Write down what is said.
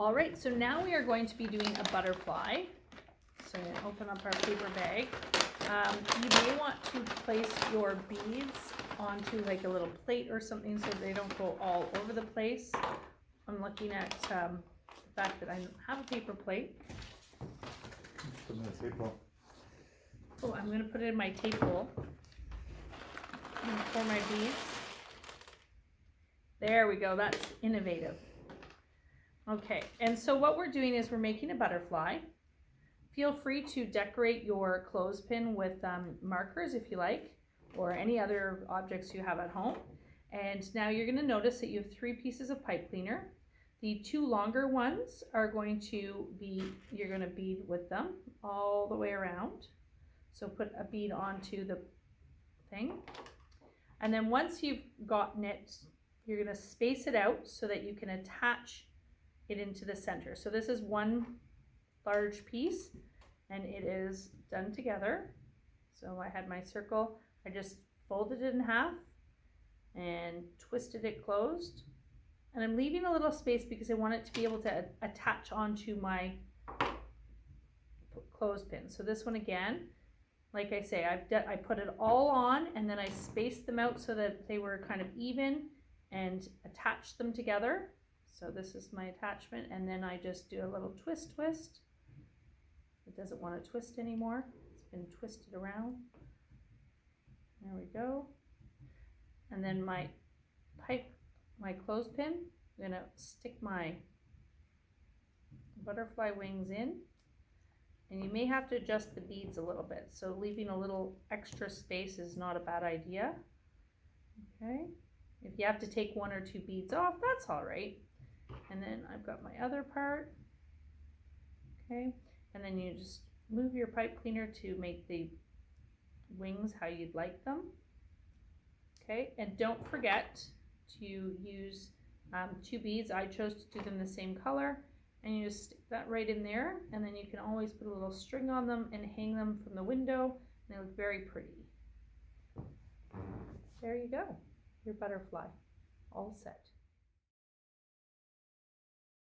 All right, so now we are going to be doing a butterfly. So I'm going to open up our paper bag. You may want to place your beads onto like a little plate or something so they don't go all over the place. I'm looking at the fact that I don't have a paper plate. Put it in the tape roll. Oh, I'm going to put it in my tape roll. I'm going to pour my beads. There we go, that's innovative. Okay, and so what we're doing is we're making a butterfly. Feel free to decorate your clothespin with markers if you like, or any other objects you have at home. And now you're going to notice that you have 3 pieces of pipe cleaner. The 2 longer ones are going to be, you're going to bead with them all the way around. So put a bead onto the thing. And then once you've gotten it, you're going to space it out so that you can attach it into the center. So this is one large piece and it is done together. So I had my circle, I just folded it in half and twisted it closed. And I'm leaving a little space because I want it to be able to attach onto my clothespin. So this one again, like I say, I put it all on and then I spaced them out so that they were kind of even and attached them together. So this is my attachment, and then I just do a little twist. It doesn't want to twist anymore. It's been twisted around. There we go. And then my clothespin, I'm gonna stick my butterfly wings in, and you may have to adjust the beads a little bit. So leaving a little extra space is not a bad idea. Okay. If you have to take 1 or 2 beads off, that's all right. And then I've got my other part. Okay. And then you just move your pipe cleaner to make the wings how you'd like them. Okay. And don't forget to use 2 beads. I chose to do them the same color. And you just stick that right in there. And then you can always put a little string on them and hang them from the window. And they look very pretty. There you go. Your butterfly all set.